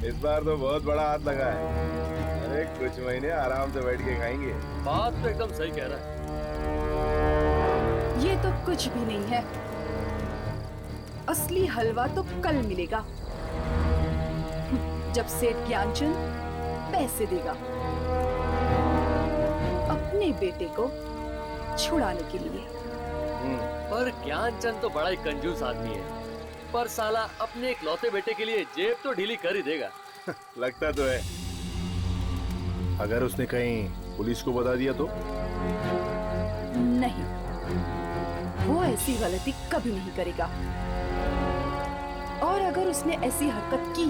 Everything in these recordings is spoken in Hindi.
इस बार तो बहुत बड़ा हाथ लगा है। अरे कुछ महीने आराम से बैठ के खाएंगे। बात तो एकदम सही कह रहा है। ये तो कुछ भी नहीं है। असली हलवा तो कल मिलेगा, जब सेठ ज्ञानचंद पैसे देगा अपने बेटे को छुड़ाने के लिए। पर ज्ञानचंद तो बड़ा ही कंजूस आदमी है, पर साला अपने इकलौते बेटे के लिए जेब तो ढीली कर ही देगा। लगता तो है। अगर उसने कहीं पुलिस को बता दिया तो? नहीं, वो ऐसी गलती कभी नहीं करेगा। और अगर उसने ऐसी हरकत की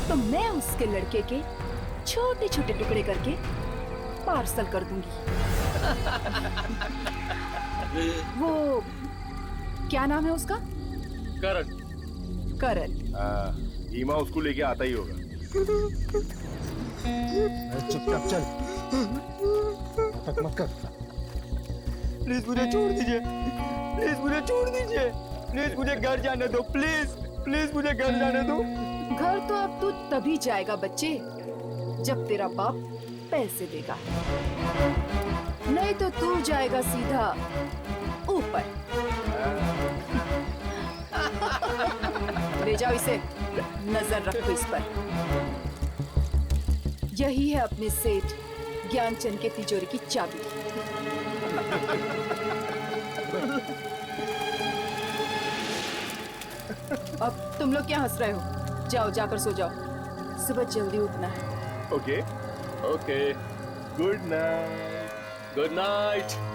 तो मैं उसके लड़के के छोटे छोटे टुकड़े करके पार्सल कर दूंगी। वो क्या नाम है उसका? करण। करण। हीमा उसको लेके आता ही होगा। चुपचाप चल, नाटक मत कर। प्लीज मुझे छोड़ दीजिए, प्लीज मुझे छोड़ दीजिए, प्लीज मुझे घर जाने दो, प्लीज प्लीज मुझे घर जाने दो। घर तो अब तू तभी जाएगा बच्चे, जब तेरा बाप पैसे देगा, नहीं तो तू जाएगा सीधा ऊपर। ले जाओ इसे, नजर रखो इस पर। यही है अपने सेठ ज्ञानचंद के तिजोरी की चाबी। अब तुम लोग क्या हंस रहे हो? जाओ, जाकर सो जाओ, सुबह जल्दी उठना है। Okay okay, good night. Good night.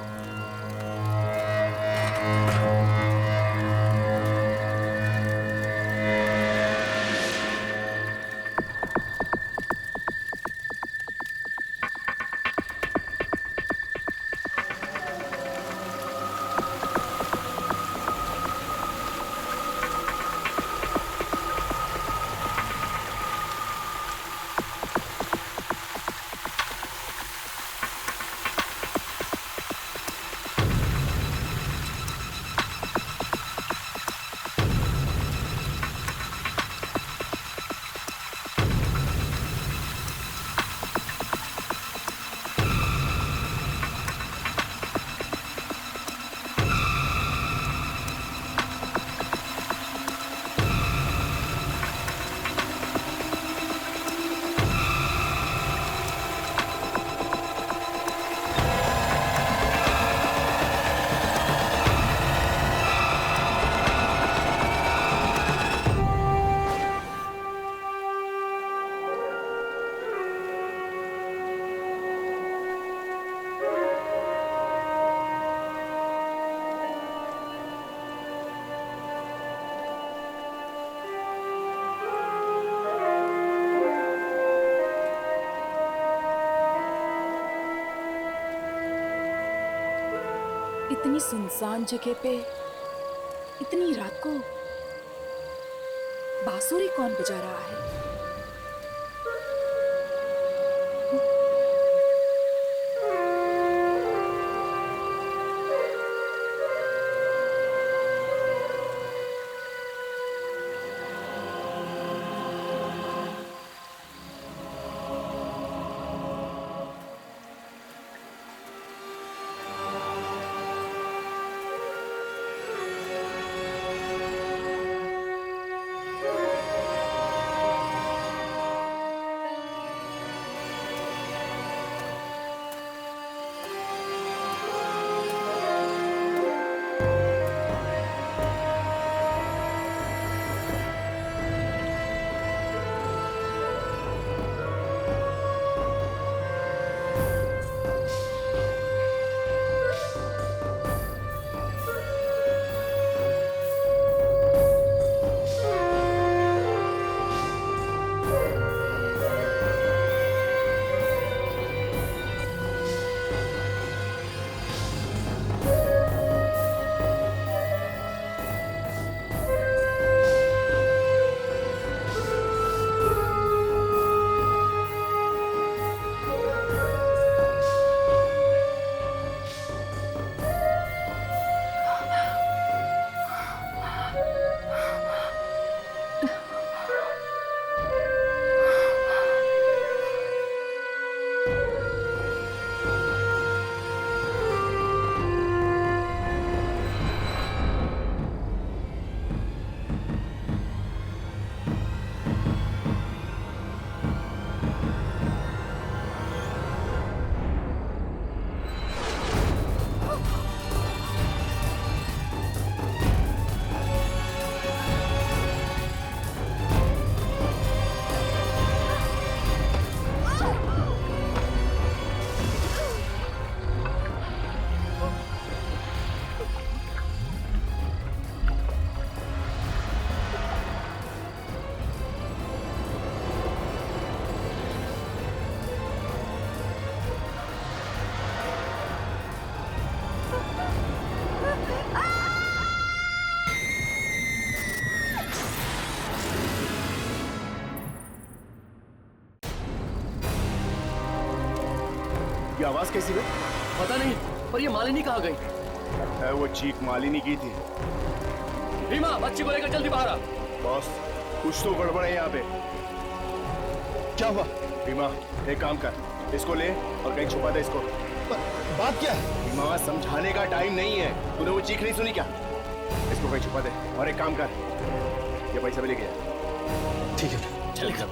इतनी सुनसान जगह पे इतनी रात को बांसुरी कौन बजा रहा है? ये आवाज कैसी है? पता नहीं, पर ये मालिनी कहाँ गई? वो चीख मालिनी की थी। भीमा, बच्ची को लेकर जल्दी बाहर आ। बॉस, कुछ तो गड़बड़ है यहाँ पे। क्या हुआ? भीमा, एक काम कर, इसको ले और कहीं छुपा दे इसको। बात क्या है? भीमा, समझाने का टाइम नहीं है। तूने वो चीख नहीं सुनी क्या? इसको कहीं छुपा दे और एक काम कर, ये पैसा भी ले गया। ठीक है। चल निकल।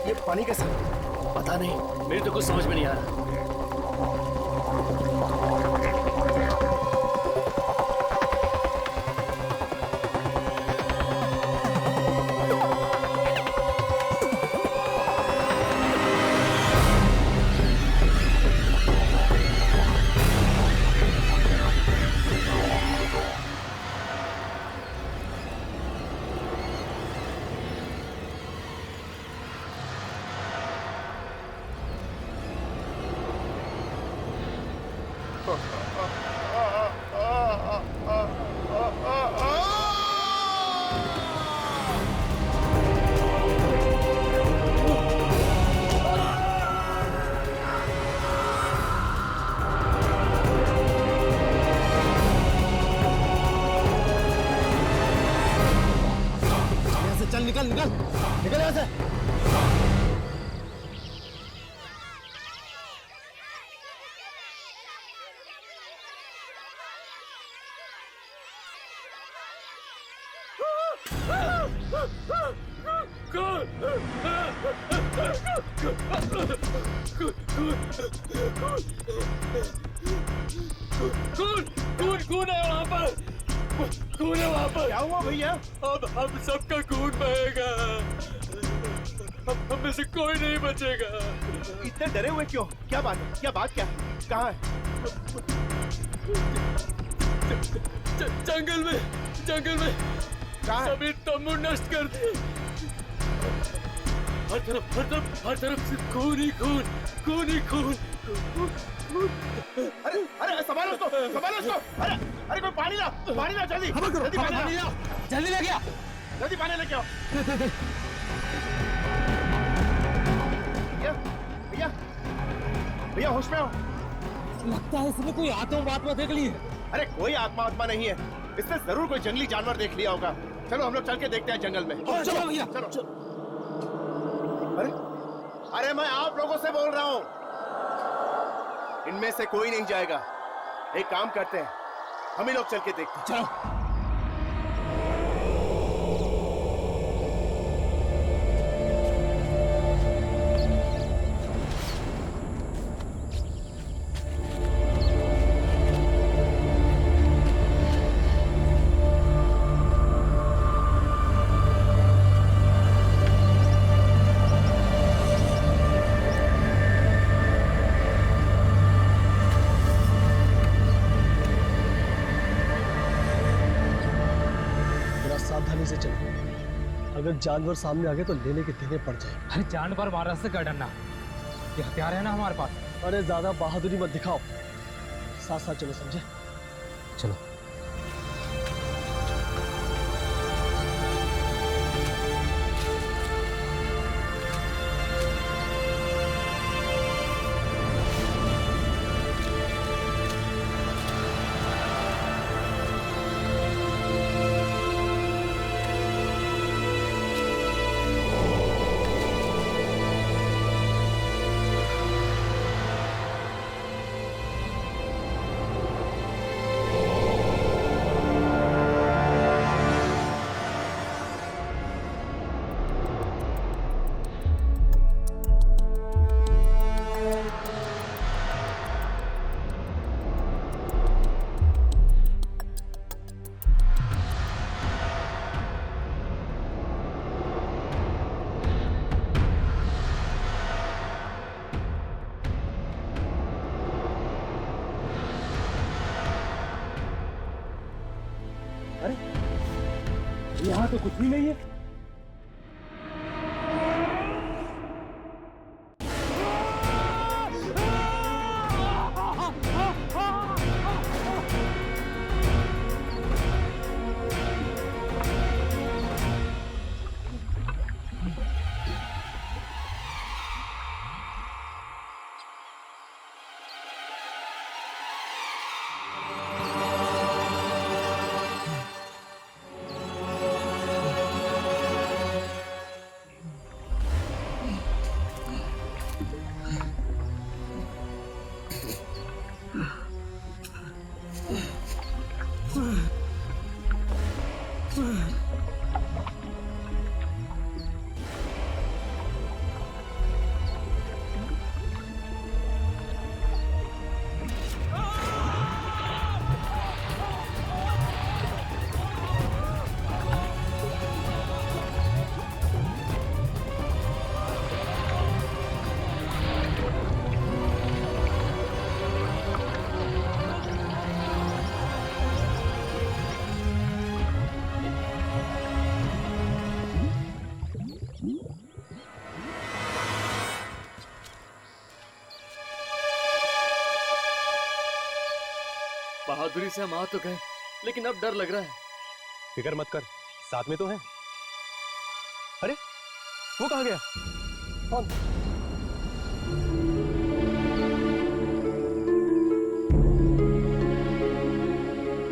ये पानी कैसा? पता नहीं, मेरी तो कुछ समझ में नहीं आ रहा। चल निकल निकल निकल यहाँ से। खून है वहाँ पर, खून है वहाँ पर। क्या हुआ भैया? अब हम सबका खून बहेगा, हम में से कोई नहीं बचेगा। इतने डरे हुए क्यों? क्या बात है? क्या बात क्या है? कहाँ है? जंगल में कहाँ है? सभी तंबू नष्ट कर दिए। हर तरफ से खून ही खून। अरे संभालो उसको, संभालो उसको। अरे कोई पानी ला जल्दी। जल्दी पानी ला। जल्दी लग गया। जल्दी पानी लेके आओ। भैया होश में आओ। लगता है इसने कोई आत्मा देख ली है। अरे कोई आत्मा नहीं है, इसने जरूर कोई जंगली जानवर देख लिया होगा। चलो हम लोग चल के देखते हैं जंगल में। चलो भैया, चलो। अरे मैं आप लोगों से बोल रहा हूँ, इनमें से कोई नहीं जाएगा। एक काम करते हैं, हम ही लोग चल के देखते हैं। चलो। सावधानी से चलो, अगर जानवर सामने आ गए तो लेने के देने पड़ जाए। अरे जानवर मारा से क्या डरना, ये हथियार है ना हमारे पास। अरे ज्यादा बहादुरी मत दिखाओ, साथ साथ चलो, समझे? चलो। यहाँ तो कुछ भी नहीं है। बहादुरी से हम आ तो गए, लेकिन अब डर लग रहा है। फिक्र मत कर, साथ में तो है। अरे वो कहाँ गया? कौन?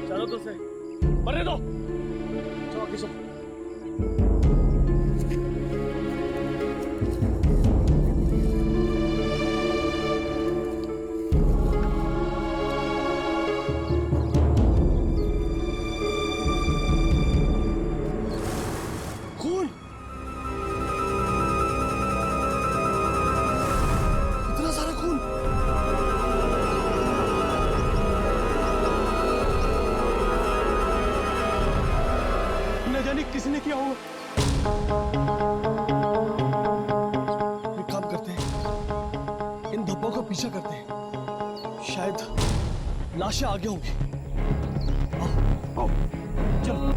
चलो तो से मरने दो। चलो आगे चलो। खून, इतना सारा खून। न जाने किसने किया होगा। एक काम करते हैं, इन धब्बों का पीछा करते हैं, शायद लाशें आगे होंगी। आओ, आओ, चलो।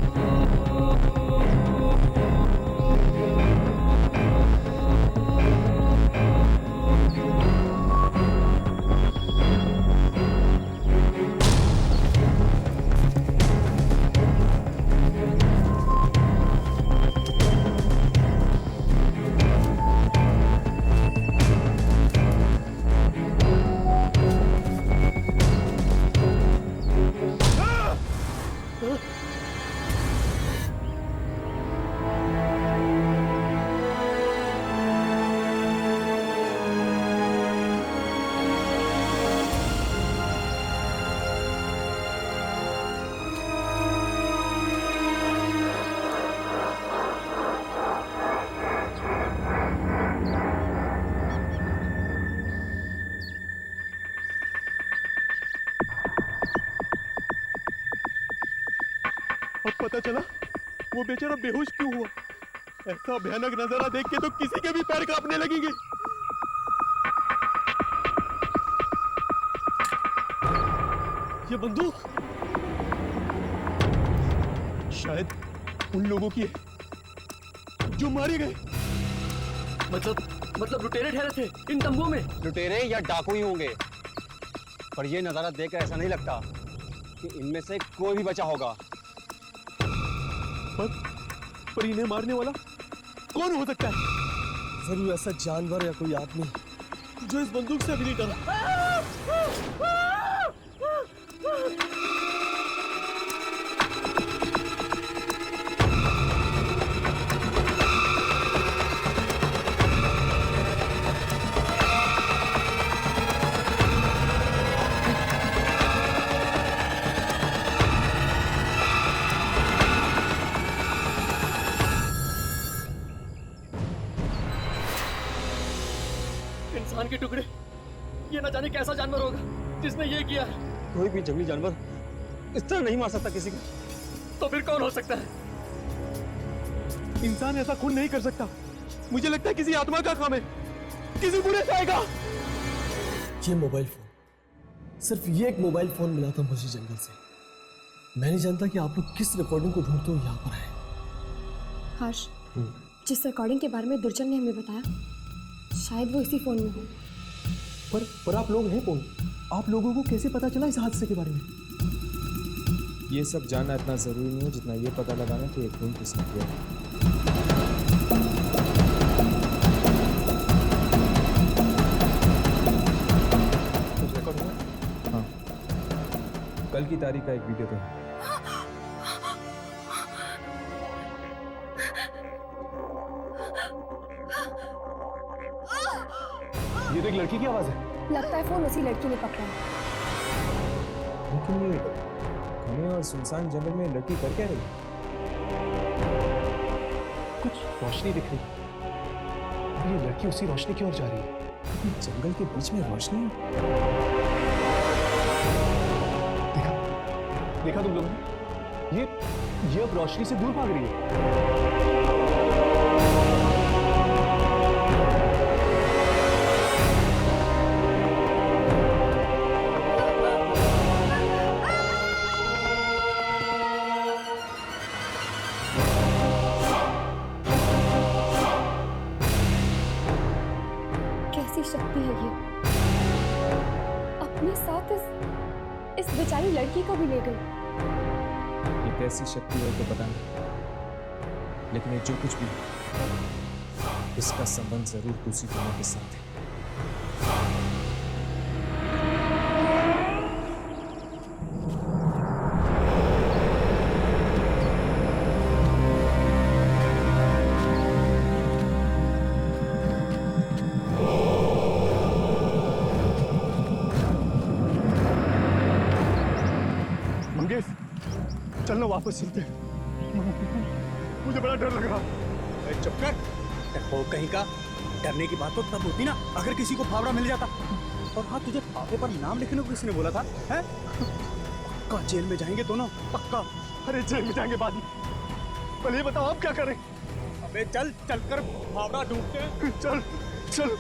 अब पता चला वो बेचारा बेहोश क्यों हुआ। ऐसा भयानक नजारा देख के तो किसी के भी पैर कांपने लगेंगे। ये बंदूक शायद उन लोगों की है जो मारे गए। मतलब लुटेरे ठहरे थे इन तंबुओं में। लुटेरे या डाकू ही होंगे, पर यह नजारा देखकर ऐसा नहीं लगता कि इनमें से कोई भी बचा होगा। पर इन्हें मारने वाला कौन हो सकता है? जरूर ऐसा जानवर या कोई आदमी जो इस बंदूक से अभी नहीं डरा। इंसान के टुकड़े, ये ना जाने कैसा जानवर होगा जिसने ये किया है। कोई भी जंगली जानवर इस तरह नहीं मार सकता किसी को। तो फिर कौन हो सकता है? इंसान ऐसा खून नहीं कर सकता। मुझे लगता है किसी आत्मा का काम है, किसी बुरे से आएगा। ये मोबाइल फोन, सिर्फ ये एक मोबाइल फोन मिला था मुझे जंगल से। मैं नहीं जानता कि आप लोग किस रिकॉर्डिंग को ढूंढते हुए यहाँ पर आए। हर्ष, जिस रिकॉर्डिंग के बारे में दुर्जन ने हमें बताया, शायद वो इसी फोन में हो। पर आप लोग हैं कौन? आप लोगों को कैसे पता चला इस हादसे के बारे में? ये सब जानना इतना जरूरी नहीं है जितना ये पता लगाना कि ये खून किसने किया है। कुछ रिकॉर्ड हुआ? हाँ, कल की तारीख का एक वीडियो तो है। ये देख लड़की की आवाज है। लगता है फोन उसी लड़की ने पकड़ा है। लेकिन ये घने और सुनसान जंगल में लड़की कर क्या रही? कुछ रोशनी दिख रही है। ये लड़की उसी रोशनी की ओर जा रही है। जंगल के बीच में रोशनी। देखा देखा तुम लोगों ने? ये अब रोशनी से दूर भाग रही है। कैसी शक्ति है ये? अपने साथ इस बेचारी लड़की को भी ले गई। ये कैसी शक्ति है तो पता नहीं, लेकिन ये जो कुछ भी है, इसका संबंध जरूर दूसरी दुनिया के साथ है। मंगेश, चलना वापस चलते हैं। मुझे बड़ा डर लग रहा। चुप कर, वो कहीं का। डरने की बात तो तब होती ना अगर किसी को फावड़ा मिल जाता। और हाँ, तुझे फावड़े पर नाम लिखने को किसने बोला था? हैं? पक्का जेल में जाएंगे दोनों, पक्का। अरे जेल में जाएंगे बाद में, पहले ये बताओ आप क्या करें? अबे चल, चलकर फावड़ा ढूंढते हैं। चल चल।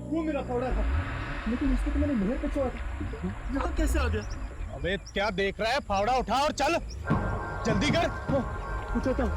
वो मेरा फावड़ा था, लेकिन उसको तो मैंने नहर पे छोड़ा था। यहाँ कैसे आ गया? अबे क्या देख रहा है? फावड़ा उठा और चल, जल्दी कर। उठाता हूँ।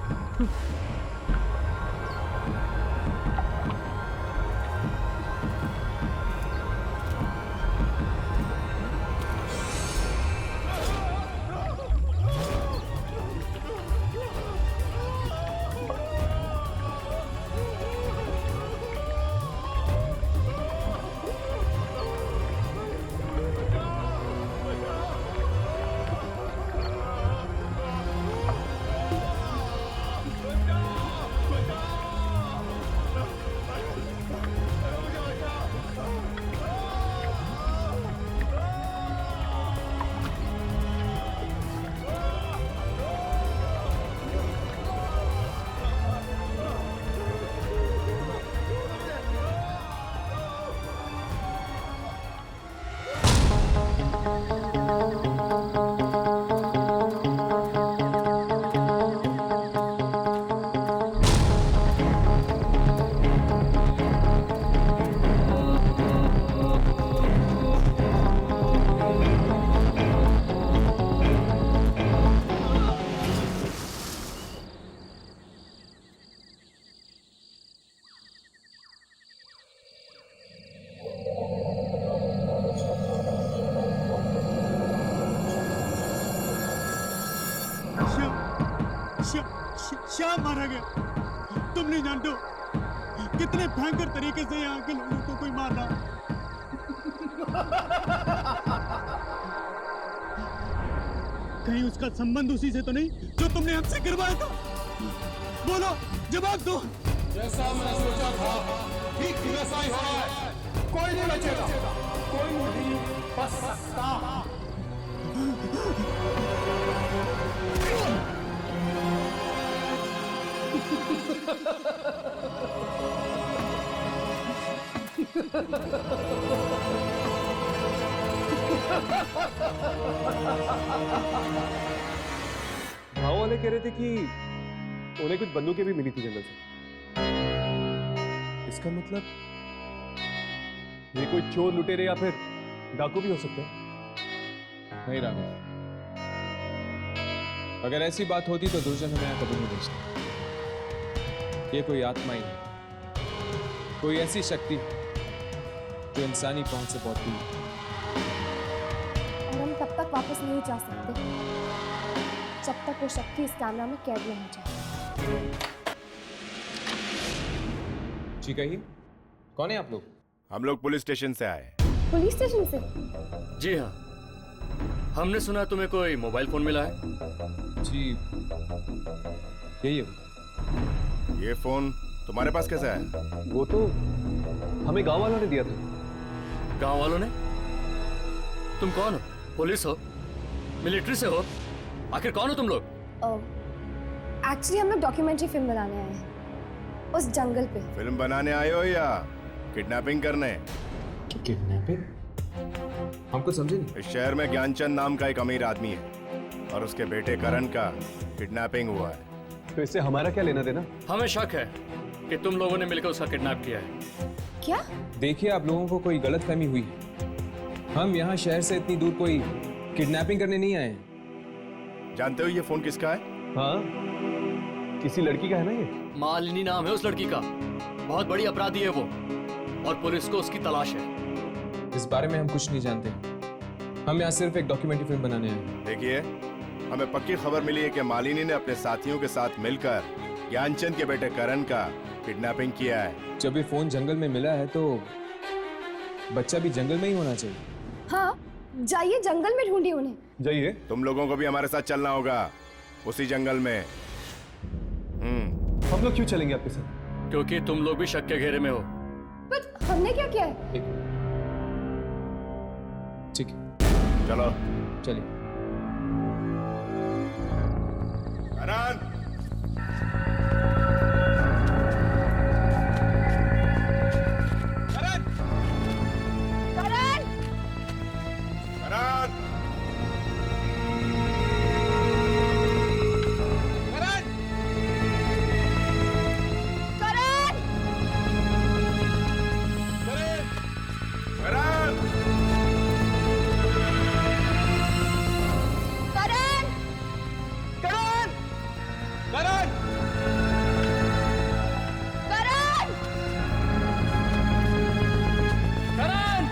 श्याम मारा गया। तुम नहीं जानते कितने भयंकर तरीके से यहाँ के लोगों को कोई मारना। कहीं उसका संबंध उसी से तो नहीं जो तुमने हमसे गिरवाया था? बोलो, जवाब दो। जैसा मैं सोचा था ठीक वैसा ही हो रहा है। कोई नहीं बचेगा, कोई नहीं बच सकता। गाँव वाले कह रहे थे कि उन्हें कुछ बंदूकें भी मिली थी जंगल से। इसका मतलब ये कोई चोर लुटेरे या फिर डाकू भी हो सकते हैं। नहीं राघव, अगर ऐसी बात होती तो दुर्जन हमें यहाँ कभी नहीं भेजते। ये कोई आत्मा ही नहीं, कोई ऐसी शक्ति जो इंसानी पहुंच से बहुत दूर है। और हम तब तक वापस नहीं जा सकते जब तक वो शक्ति इस कैमरा में कैद नहीं हो जाए। जी कहिए, कौन है आप लोग? हम लोग पुलिस स्टेशन से आए। पुलिस स्टेशन से? जी हाँ, हमने सुना तुम्हें कोई मोबाइल फोन मिला है। जी यही है। ये फोन तुम्हारे पास कैसे आया? वो तो हमें गांव वालों ने दिया था। गांव वालों ने? तुम कौन हो? पुलिस हो? मिलिट्री से हो? आखिर कौन हो तुम लोग? एक्चुअली हम लोग डॉक्यूमेंट्री फिल्म बनाने आए हैं उस जंगल पे। फिल्म बनाने आए हो या किडनैपिंग करने? किडनैपिंग? हमको समझे नहीं। इस शहर में ज्ञानचंद नाम का एक अमीर आदमी है और उसके बेटे करण का किडनैपिंग हुआ है। तो इससे हमारा क्या लेना देना? हमें शक है कि तुम लोगों ने मिलकर उसका किडनैप किया है। क्या? देखिए, आप लोगों को कोई गलतफहमी हुई है। हम यहाँ शहर से इतनी दूर कोई किडनैपिंग करने नहीं आए हैं। जानते हो ये फोन किसका है? हाँ, किसी लड़की का है ना ये। मालिनी नाम है उस लड़की का। बहुत बड़ी अपराधी है वो और पुलिस को उसकी तलाश है। इस बारे में हम कुछ नहीं जानते। हम यहाँ सिर्फ एक डॉक्यूमेंट्री फिल्म बनाने आए हैं। देखिए, हमें पक्की खबर मिली है कि मालिनी ने अपने साथियों के साथ मिलकर ज्ञानचंद के बेटे करण का किडनैपिंग किया है। जब ये फोन जंगल में मिला है तो बच्चा भी जंगल में ही होना चाहिए। हाँ, जाइए जंगल में ढूंढिए उन्हें। जाइए। तुम लोगों को भी हमारे साथ चलना होगा उसी जंगल में। हम लोग क्यों चलेंगे आपके साथ? क्योंकि तुम लोग भी शक के घेरे में हो। पर हमने क्या किया है? ठीक है, चलो चलिए। करण! करण! करण!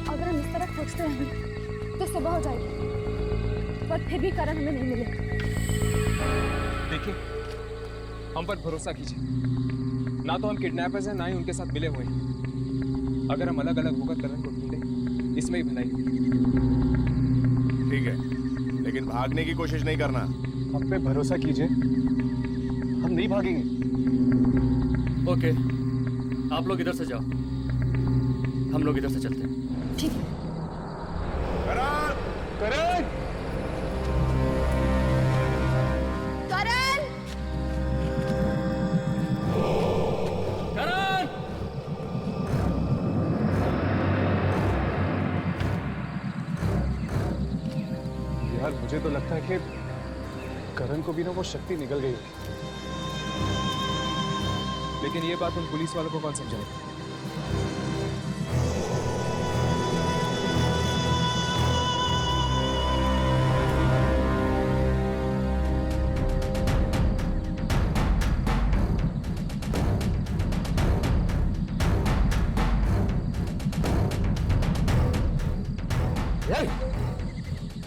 अगर हम इस तरह खोजते रहेंगे तो सुबह हो जाएगी, पर फिर भी करण हमें नहीं मिले। देखिए, हम पर भरोसा कीजिए। ना तो हम किडनैपर्स हैं, ना ही उनके साथ मिले हुए हैं। अगर हम अलग अलग होकर करण को ढूंढें, इसमें ही भलाई। ठीक है, लेकिन भागने की कोशिश नहीं करना। हम पे भरोसा कीजिए, हम नहीं भागेंगे। ओके, आप लोग इधर से जाओ, हम लोग इधर से चलते हैं। ठीक है। करण! करण! करण! करण! यार, मुझे तो लगता है कि करण को भी ना वो शक्ति निकल गई। लेकिन ये बात उन पुलिस वालों को कौन समझाएगा?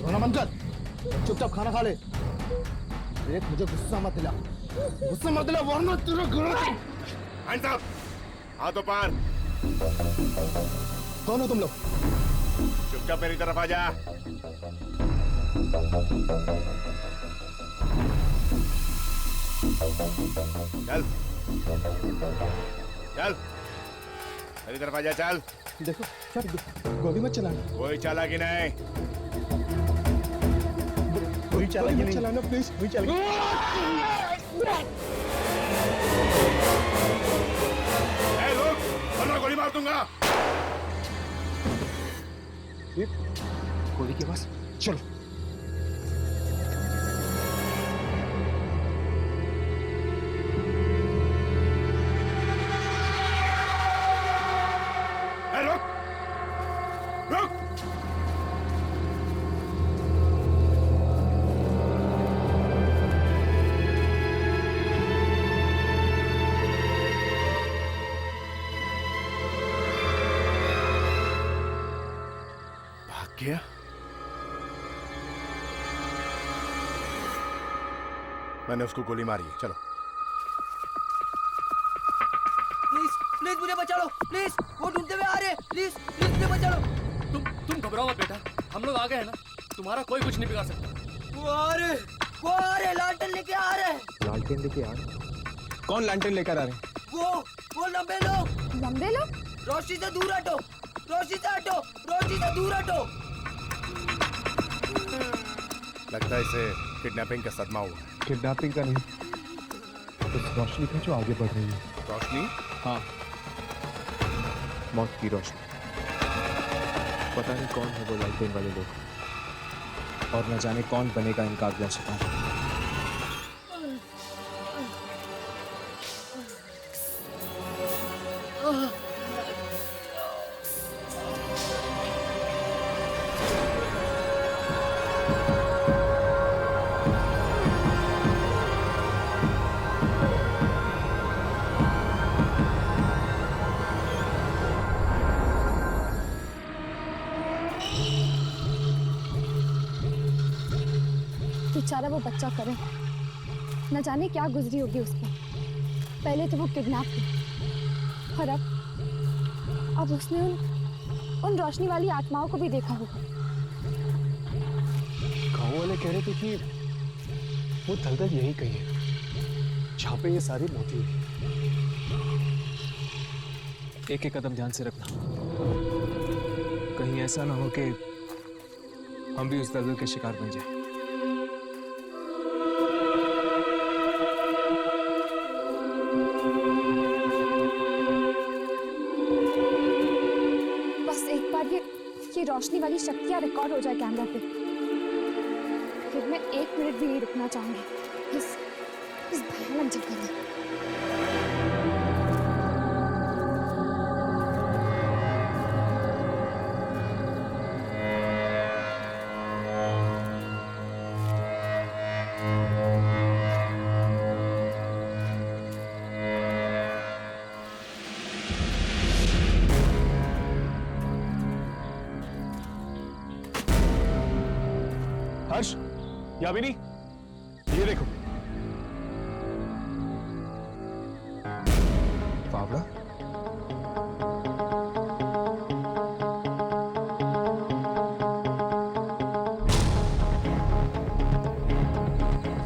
रोना बंद कर, चुपचाप खाना खा ले। देख, मुझे गुस्सा मत दिला, गुस्सा मत दिला, वरना तेरा हैंड्स अप! हाथों पार! कौन हो तुम लोग? चुपचाप मेरी तरफ आ जा। चल चल, मेरी तरफ आ जा, चल। देखो, क्या गोली मत चलाना। कोई चालाकी नहीं। कोई चालाकी नहीं चलाना, प्लीज। कोई चालाकी। ए, रुक, वरना गोली मार दूंगा। गोली के पास चलो। ए, रुक, रुक। क्या? मैंने उसको गोली मारी है, चलो। प्लीज प्लीज मुझे बचा लो, प्लीज वो ढूंढते हुए आ रहे हैं, प्लीज प्लीज मुझे बचा लो। तुम घबराओ मत बेटा, हम लोग आ गए हैं ना, तुम्हारा कोई कुछ नहीं बिगाड़ सकता। वो आ रहे लालटेन लेके आ रहे हैं। लालटेन लेके आ रहे? कौन लालटेन लेकर आ रहे हैं? वो लंबे लोग। लंबे लोग? रोशनी से दूर हटो, रोशनी से हटो, रोशनी से दूर हटो। लगता है इसे किडनैपिंग का सदमा हुआ है। किडनैपिंग का नहीं, उस रोशनी का जो आगे बढ़ रही है। रोशनी? हाँ, मौत की रोशनी। पता नहीं कौन है वो लालटेन वाले लोग, और न जाने कौन बनेगा इनका अगला शिकार। बेचारा वो बच्चा करे, न जाने क्या गुजरी होगी उस पर। पहले तो वो किडनैप हुई, और अब उसने उन रोशनी वाली आत्माओं को भी देखा होगा। गाँव वाले कह रहे थे कि वो दलदल यही कही है, जहाँ पे ये सारी मौतें हुई। एक एक कदम ध्यान से रखना, कहीं ऐसा ना हो कि हम भी उस दलदल के शिकार बन जाए। बस एक बार ये रोशनी वाली शक्तियां रिकॉर्ड हो जाए कैमरा पे, फिर मैं 1 मिनट भी नहीं रुकना चाहूंगी इस भयानक जगह में। हर्ष, यामिनी, ये देखो। फावड़ा?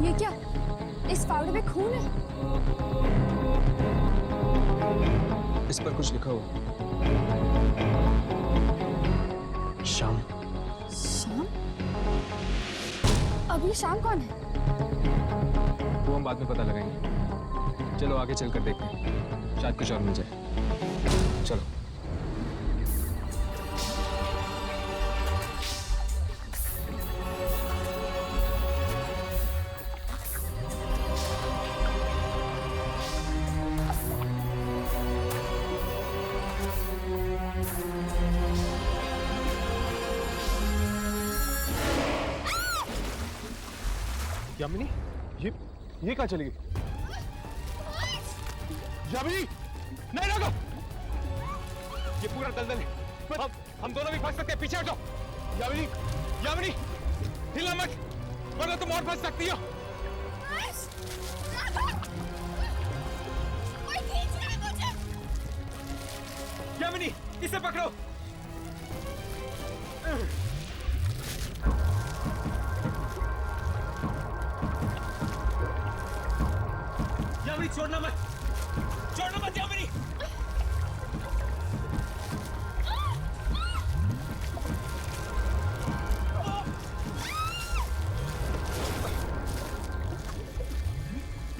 ये क्या? इस फावड़े में खून है? इस पर कुछ लिखा हुआ। शाम। शाम? अब ये शाम कौन है? वो हम बाद में पता लगाएंगे। चलो आगे चलकर देखते हैं, शायद कुछ और मिल जाए। चलो। यामिनी, ये कहाँ चली गई? यामिनी, नहीं रोको! ये पूरा दलदल है, हम दोनों भी फंस सकते हैं, पीछे हटो। यामिनी, यामिनी, हिलना मत, वरना तुम और फंस सकती हो। यामिनी, इसे पकड़ो। यामिनी, छोड़ना मत यामिनी।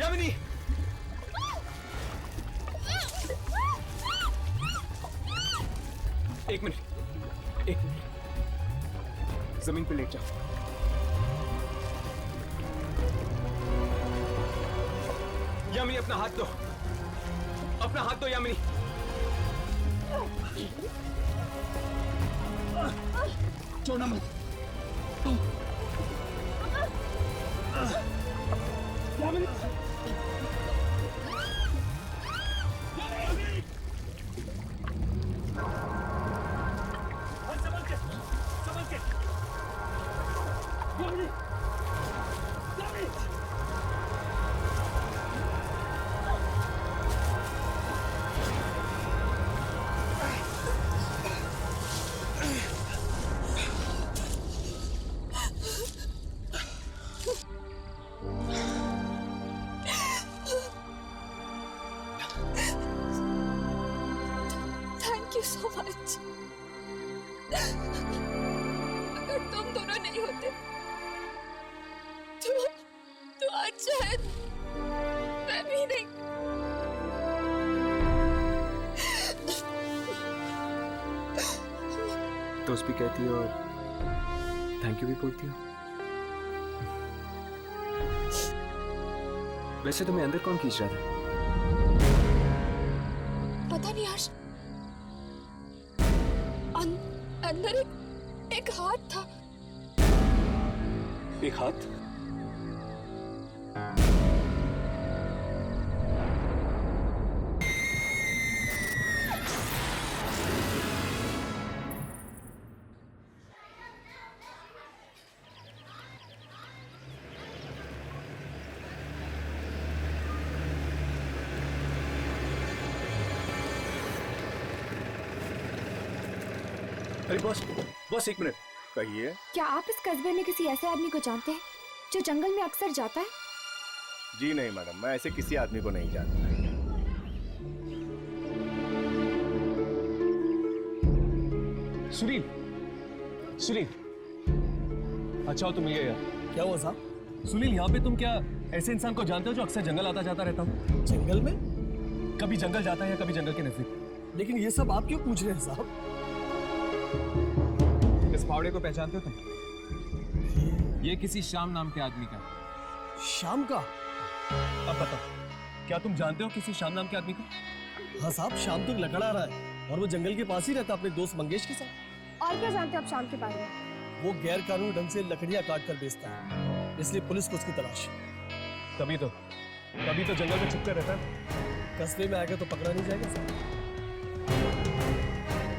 यामिनी, एक मिनट, जमीन पे लेट जाओ। यामिनी, अपना हाथ दो यामिनी। छोड़ना मत। यामिनी, संभल के। अगर तुम दोनों नहीं होते तो आज शायद मैं भी नहीं। दोस्त भी कहती हो और थैंक यू भी बोलती हो। वैसे तुम्हें अंदर कौन खींच रहा था? पता नहीं यार, अंदर एक हाथ था। एक हाथ? अरे बॉस, बॉस एक मिनट। कहिए। क्या आप इस कस्बे में किसी ऐसे आदमी को जानते हैं जो जंगल में अक्सर जाता है? जी नहीं मैडम, मैं ऐसे किसी आदमी को नहीं जानता। सुनील, सुनील, अच्छा हो तुम मिल गए यार। क्या हुआ साहब? सुनील, यहाँ पे तुम क्या ऐसे इंसान को जानते हो जो अक्सर जंगल आता जाता रहता हूँ? जंगल में? कभी जंगल जाता है या कभी जंगल के नजदीक। लेकिन ये सब आप क्यों पूछ रहे हैं साहब? इस फावड़े को पहचानते हो तुम? ये किसी श्याम नाम के आदमी का। शाम का? अब बताओ, क्या तुम जानते हो किसी श्याम नाम के आदमी को? हाँ साहब, शाम तक लकड़ा रहा है और वो जंगल के पास ही रहता अपने दोस्त मंगेश के साथ। और क्या जानते हो आप शाम के बारे में? वो गैर कानूनी ढंग से लकड़ियां काट कर बेचता है, इसलिए पुलिस को उसकी तलाश है। तभी तो जंगल में छुपकर रहता है। कस्बे में आएगा तो पकड़ा नहीं जाएगा साहब।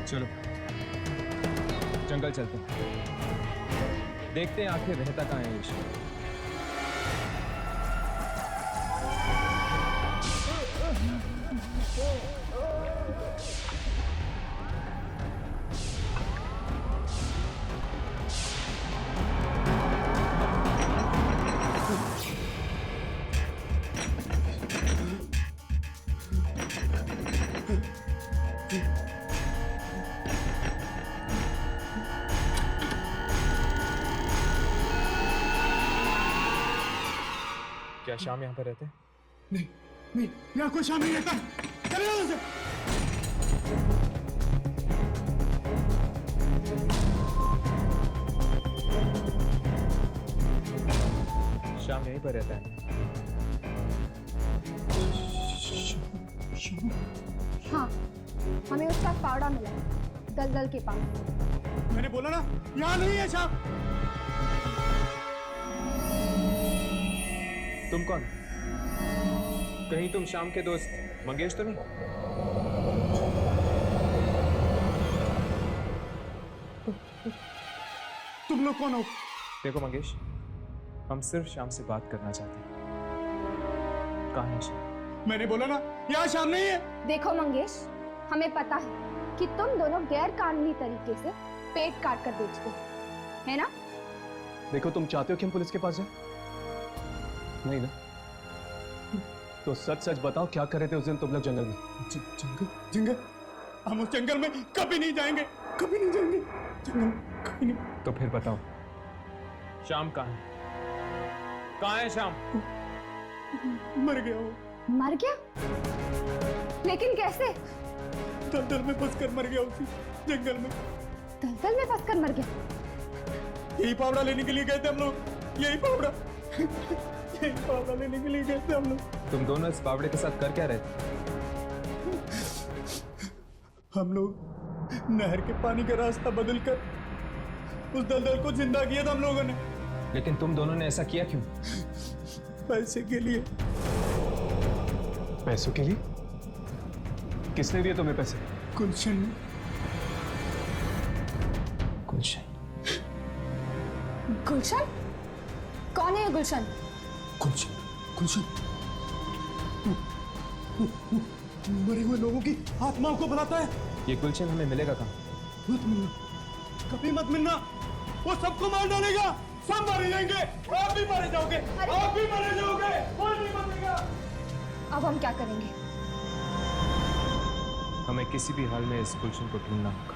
चलो जंगल चलते हैं, देखते हैं आखिर रहता कहाँ है ये शाम। क्या शाम यहाँ पर रहते हैं? नहीं नहीं, यहाँ कोई शाम नहीं रहता। चले जाओ से। शाम यहीं पर रहता है। हाँ, हमें उसका फावड़ा मिला दलदल के पास। मैंने बोला ना, यहाँ नहीं है शाम। तुम कौन? कहीं तुम शाम के दोस्त मंगेश तो नहीं? तुम लोग कौन हो? देखो मंगेश, हम सिर्फ शाम से बात करना चाहते हैं। कहाँ है शाम? मैंने बोला ना, यहाँ शाम नहीं है। देखो मंगेश, हमें पता है कि तुम दोनों गैर कानूनी तरीके से पेट काट कर बेचते हो, है ना? देखो, तुम चाहते हो कि हम पुलिस के पास जाएं? नहीं ना? तो सच सच बताओ, क्या कर रहे थे उस दिन तुम लोग जंगल में? जंगल? जंगल? हम उस जंगल में कभी नहीं जाएंगे, कभी नहीं जाएंगे। जंगल कभी नहीं। तो फिर बताओ, शाम कहाँ है? कहाँ है शाम? मर गया वो। मर गया? लेकिन कैसे? दलदल में फंसकर मर गया उसी जंगल में। दलदल में फंसकर मर गया? यही फावड़ा लेने के लिए गए थे हम लोग। यही फावड़ा लेने के लिए गए थे हम लोग। तुम दोनों इस बावड़े के साथ कर क्या रहे थे? हम लोग नहर के पानी का रास्ता बदलकर उस दलदल को जिंदा किया था हम लोगों ने। लेकिन तुम दोनों ने ऐसा किया क्यों? पैसे के लिए। पैसों के लिए? किसने दिए तुम्हें पैसे? गुलशन। गुलशन? गुलशन? कौन है ये गुलशन? गुलशन, गुलशन मरे हुए लोगों की आत्माओं को बुलाता है। ये गुलशन हमें मिलेगा कहाँ? मत मिलना, कभी मत मिलना। वो सबको मार डालेगा, सब मारे जाएंगे। आप भी मारे जाओगे, आप भी मारे जाओगे, कोई नहीं बचेगा। अब हम क्या करेंगे? हमें किसी भी हाल में इस गुलशन को ढूंढना होगा।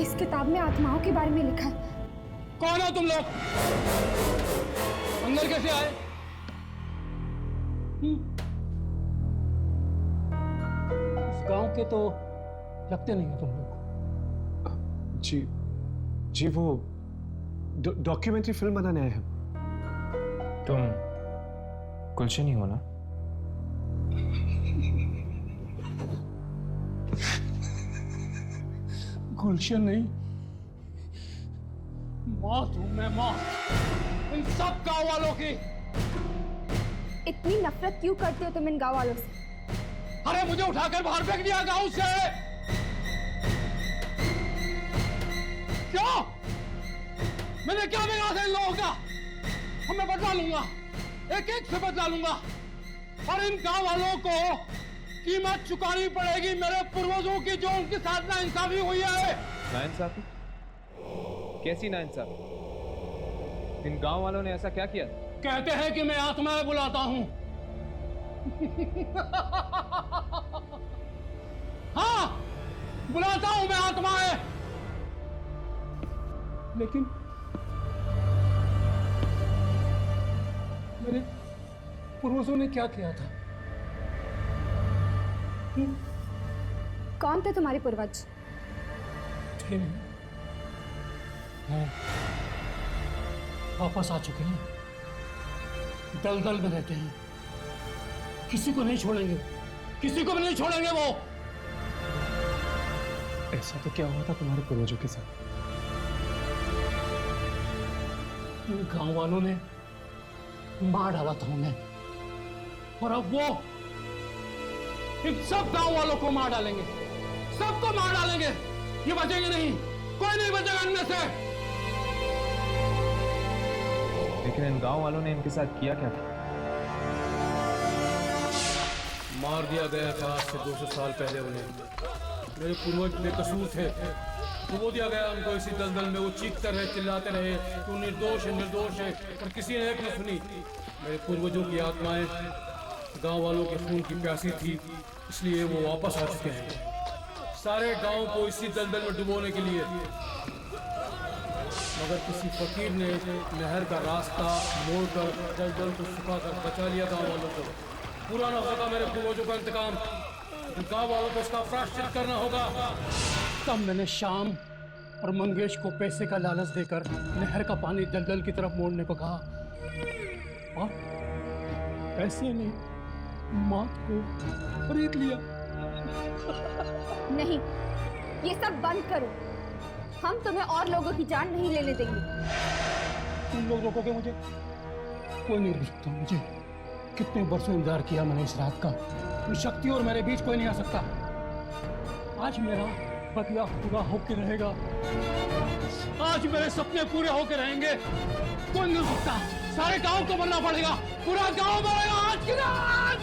इस किताब में आत्माओं के बारे में लिखा है। कौन हो तुम लोग? अंदर कैसे आए? इस गांव के तो लगते नहीं हो तुम लोग। जी जी, वो डॉक्यूमेंट्री फिल्म बनाने आए हैं। तुम गुलशन ही हो ना? गुलशन नहीं, मौत हूं मैं, मौत इन सब गांव वालों की। इतनी नफरत क्यों करते हो तुम इन गांव वालों से? अरे मुझे उठाकर बाहर फेंक दिया गांव से। क्यों? मैंने क्या बिगाड़ा था इन लोगों का? और मैं बदला लूंगा, एक एक से बदला लूंगा, और इन गांव वालों को कीमत चुकानी पड़ेगी मेरे पूर्वजों की, जो उनके साथ नाइंसाफी हुई है। नाइंसाफी? कैसी नाइंसाफी? इन गांव वालों ने ऐसा क्या किया? कहते हैं कि मैं आत्माएं बुलाता हूं। हाँ, बुलाता हूं मैं आत्माएं। लेकिन मेरे पूर्वजों ने क्या किया था? कौन थे तुम्हारे पूर्वज? थे, हैं, वापस आ चुके हैं, दलदल में रहते हैं, किसी को नहीं छोड़ेंगे, किसी को भी नहीं छोड़ेंगे वो। ऐसा तो क्या हुआ था तुम्हारे पूर्वजों के साथ? इन गांव वालों ने मार डाला था उन्हें, और अब वो इन सब गांव वालों को मार डालेंगे, सबको मार डालेंगे। ये बचेंगे नहीं, कोई नहीं बचेगा इनमें से। लेकिन इन गांव वालों ने इनके साथ किया क्या था? मार दिया गया था आज से 200 साल पहले उन्हें। मेरे पूर्वज बेकसूर थे, डुबो दिया गया उनको इसी दलदल में। वो चीखते रहे, चिल्लाते रहे कि निर्दोष है, निर्दोष है, पर किसी ने एक न सुनी। मेरे पूर्वजों की आत्माएं गांव वालों के खून की प्यासी थी, इसलिए वो वापस आ चुके हैं, सारे गांव को इसी दलदल में डुबोने के लिए। मगर किसी फकीर ने नहर का रास्ता मोड़कर दलदल को सुखाकर बचा लिया गांव वालों को। पूरा न होगा मेरे पूर्वजों का इंतकाम, गांव वालों को उसका प्रायश्चित करना होगा। तब मैंने श्याम और मंगेश को पैसे का लालच देकर नहर का पानी दलदल की तरफ मोड़ने को कहा, और पैसे ने मौत को खरीद लिया। नहीं, ये सब बंद करो। हम तुम्हें और लोगों की जान नहीं लेने देंगे। तुम लोग रोकोगे मुझे? कोई नहीं रोक सकता मुझे। कितने बरसों इंतजार किया मैंने इस रात का। कोई शक्ति और मेरे बीच कोई नहीं आ सकता। आज मेरा बदला पूरा होके रहेगा, आज मेरे सपने पूरे होके रहेंगे। कोई नहीं रोक सकता, सारे गांव को बनना पड़ेगा, पूरा गांव मरेगा आज की रात।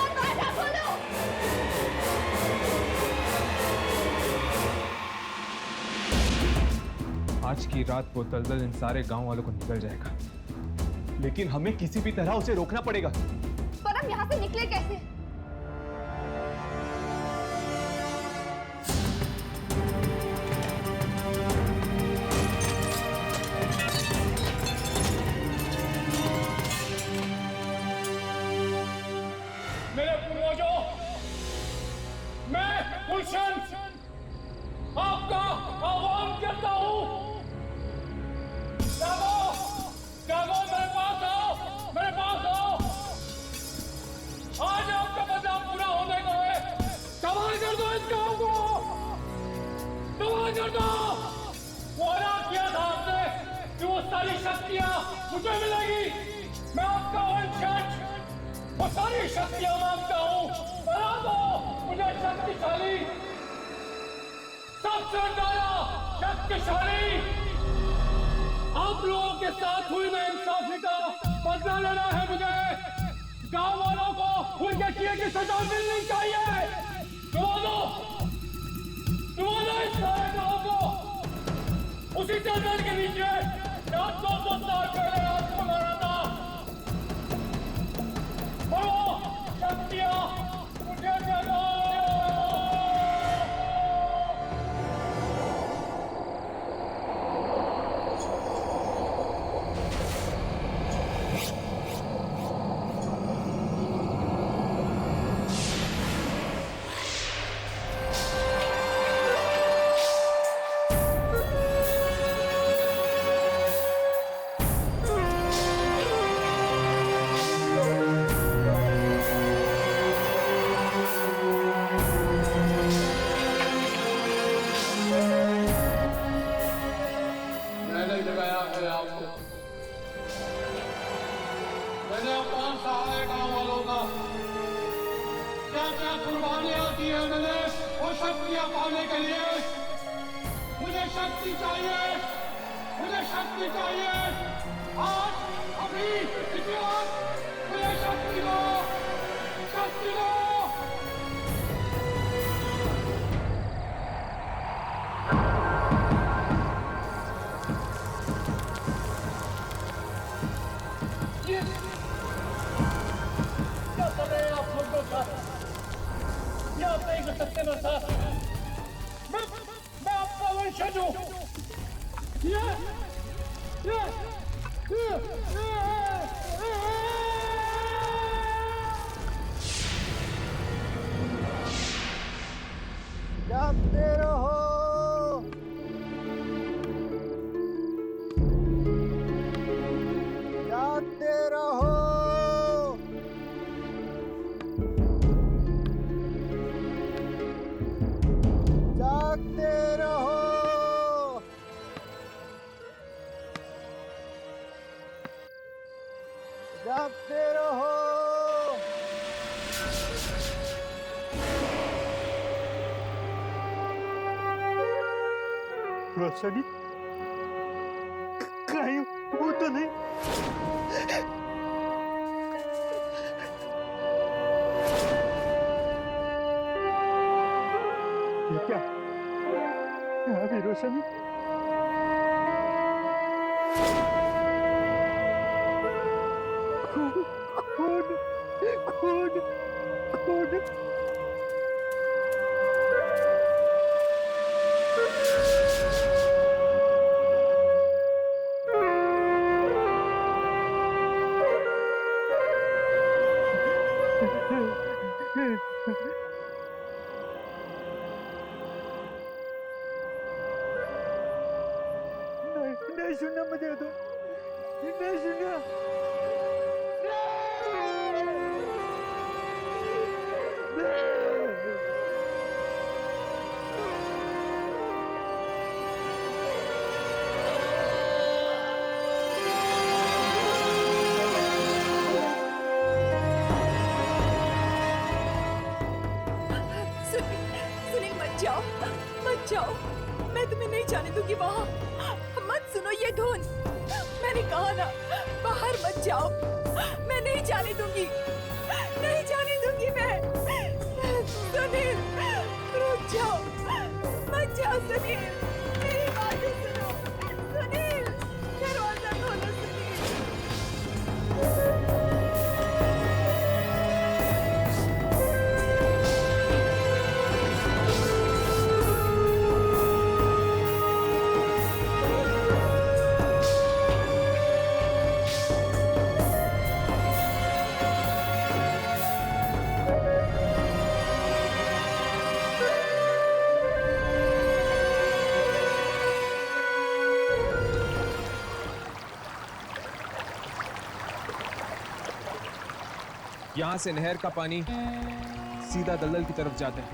दरवाजा खोलो! ही रात वो दलदल इन सारे गांव वालों को निकल जाएगा। लेकिन हमें किसी भी तरह उसे रोकना पड़ेगा। पर हम यहाँ से निकले कैसे? मेरे पूर्वजों, मैं गुलशन आपका आह्वान करता हूँ। जागो, जागो, मेरे पास आओ, मेरे पास आओ। आज आपका बदला पूरा होने को है। तबाह कर दो इस गांव को, तबाह कर दो। वादा किया था आपने कि वो सारी शक्तियां मुझे मिलेगी। मैं आपका वंशज वो सारी शक्तियां मांगता हूँ। बना दो मुझे शक्तिशाली, सबसे बड़ा शक्तिशाली। आप लोगों के साथ हुई नाइंसाफी का बदला लेना है मुझे। गांव वालों को उनके किए की सजा मिलनी चाहिए। डुबा दो इस सारे गांव को उसी दलदल के नीचे 200 साल पहले आपको मारा था। और वो शक्तियां मुझे दे दो। मैंने जगाया है आपको। मैंने अपमान सहारा गांव वालों का क्या क्या कुर्बानियां की है मैंने वो शक्तियां पाने के लिए। मुझे शक्ति चाहिए, मुझे शक्ति चाहिए। आज अभी इसी वक्त मुझे शक्ति दो, शक्ति दो। क्या कर रहे हैं आप लोग दो साथ? ये आप नहीं कर सकते ना साथ। मैं आपका वंशज हूँ। जागते रहो, जागते रहो। जागते रहो। जागते रहो। रोशनी कहीं वो तो नहीं? ये क्या? यहाँ भी रोशनी? खून, खून, खून। नहीं सुनना मुझे तो, नहीं सुनना। सुनील मत जाओ, मत जाओ। मैं तुम्हें नहीं जाने दूंगी वहाँ। मत सुनो ये धुन। मैंने कहा ना, बाहर मत जाओ। मैं नहीं जाने दूंगी, नहीं जाने दूंगी मैं। सुनील रुक जाओ, मत जाओ सुनील, मेरी बात सुनो। सुनील यहां से नहर का पानी सीधा दलदल की तरफ जाता है।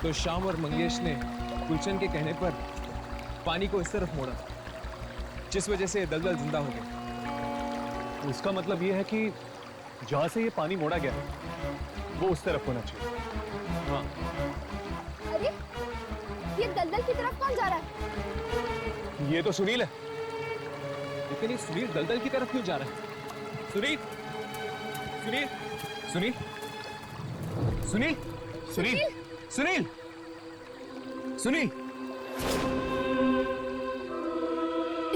तो श्याम और मंगेश ने गुलशन के कहने पर पानी को इस तरफ मोड़ा, जिस वजह से दलदल जिंदा हो गया। तो इसका मतलब ये है कि जहां से ये पानी मोड़ा गया वो उस तरफ होना चाहिए। हाँ। अरे ये दलदल की तरफ कौन जा रहा है? ये तो सुनील है। लेकिन ये सुनील दलदल की तरफ क्यों जा रहा है? सुनील, सुनील, सुनील, सुनील, सुनील, सुनील, सुनील।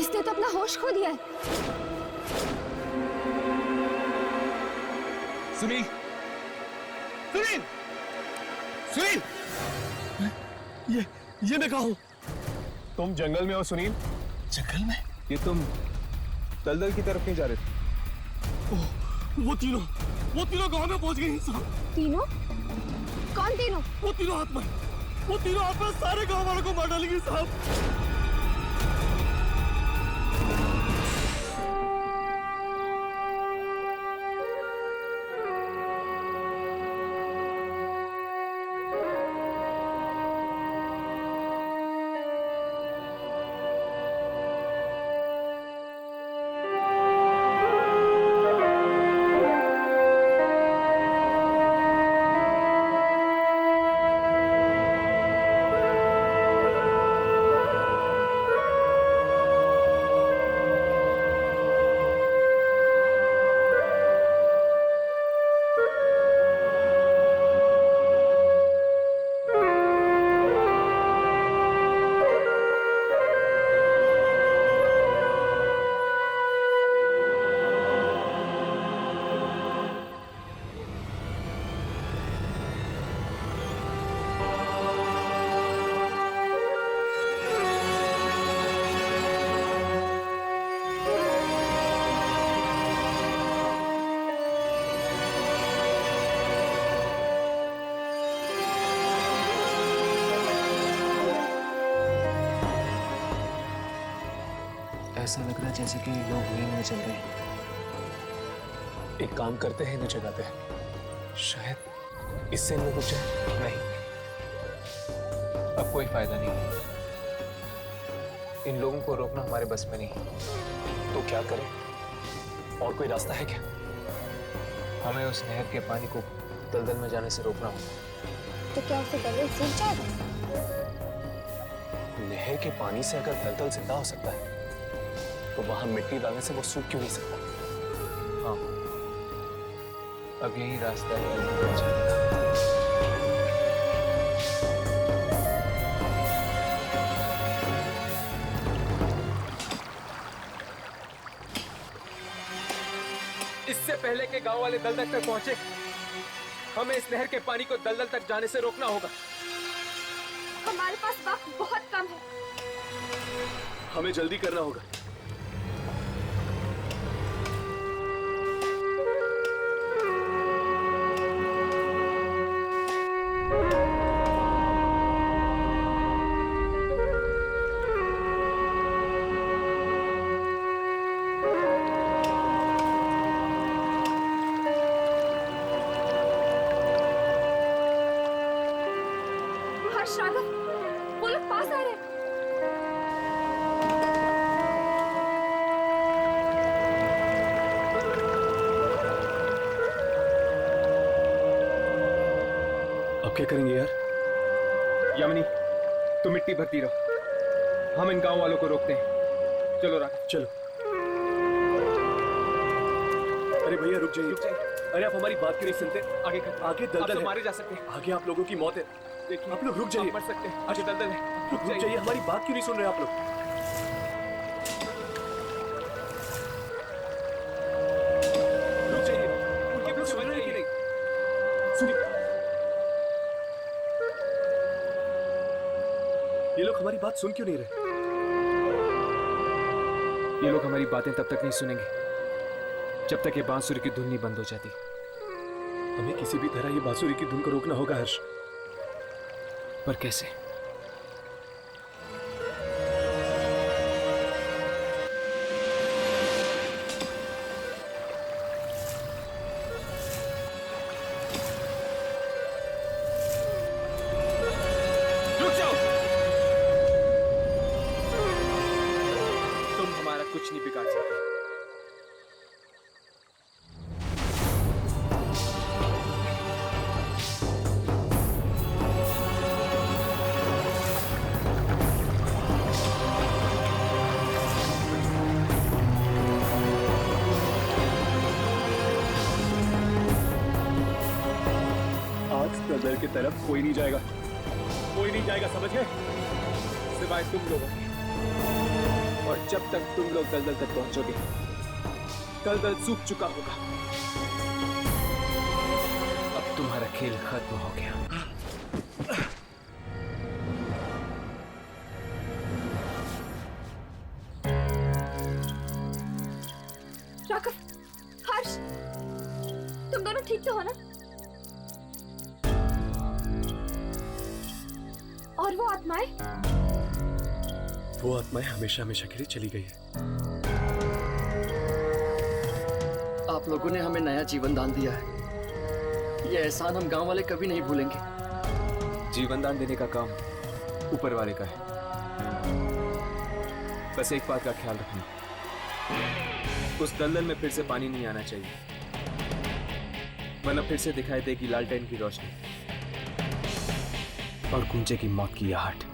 इसने तो अपना होश खो दिया है। सुनील, सुनील, सुनील। ये मैं कहा हूं? तुम जंगल में हो सुनील? जंगल में? ये तुम दलदल की तरफ नहीं जा रहे थे? वो तीनों गांव में पहुंच गए साहब। तीनों? कौन तीनों? वो तीनों हाथ में सारे गांव वालों को मार डालेंगे साहब। ऐसा लग रहा है जैसे कि लोग नींद में चल रहे हैं। एक काम करते हैं, इन्हें जगाते हैं, शायद इससे इनमें कुछ है। नहीं, अब कोई फायदा नहीं। इन लोगों को रोकना हमारे बस में नहीं। तो क्या करें? और कोई रास्ता है क्या? हमें उस नहर के पानी को दलदल में जाने से रोकना होगा। तो क्या उसे दलदल सूख जाएगा? नहर के पानी से अगर दलदल जिंदा हो सकता है तो वहां मिट्टी डालने से वो सूख क्यों नहीं सकता? हाँ, अब यही रास्ता है दलदल में जाने का। इससे पहले के गांव वाले दलदल तक पहुंचे, हमें इस नहर के पानी को दलदल तक जाने से रोकना होगा। हमारे पास वक्त बहुत कम है। हमें जल्दी करना होगा। राघव, वो लोग पास आ रहे हैं। अब क्या करेंगे यार? यामिनी, तुम मिट्टी भरती रहो, हम इन गांव वालों को रोकते हैं। चलो राघव, चलो। अरे भैया रुक जाइए। अरे आप हमारी बात क्यों नहीं सुनते? आगे दलदल है। मारे जा सकते हैं। आगे आप लोगों की मौत है। देखिए, आप लोग रुक जाइए। मर सकते हैं। आगे दलदल है। रुक जाइए, हमारी बात क्यों नहीं सुन रहे आप लोग? रुक जाइए, उनके पीछे सुन रहे हैं कि नहीं? सुनिए, ये लोग हमारी बात सुन क्यों नहीं रहे? ये लोग हमारी बातें तब तक नहीं सुनेंगे जब तक ये बांसुरी की धुन नहीं बंद हो जाती। हमें किसी भी तरह ये बांसुरी की धुन को रोकना होगा हर्ष। पर कैसे? कुछ नहीं बिगाड़ सकते। आज दलदल की तरफ कोई नहीं जाएगा, कोई नहीं जाएगा, समझ गए? सिवाय तुम लोगों के। और जब तक तुम लोग दलदल तक पहुंचोगे, दलदल सूख चुका होगा। अब तुम्हारा खेल खत्म हो गया। राघव, हर्ष, तुम दोनों ठीक तो हो ना? और वो आत्माएं? वो आत्माएं हमेशा हमेशा के लिए चली गई है। आप लोगों ने हमें नया जीवन दान दिया है। ये एहसान हम गांव वाले कभी नहीं भूलेंगे। जीवन दान देने का काम ऊपर वाले का है। बस एक बात का ख्याल रखना, उस दलदल में फिर से पानी नहीं आना चाहिए, वरना फिर से दिखाई देगी लालटेन की रोशनी और गूंजेगी मौत की आहट।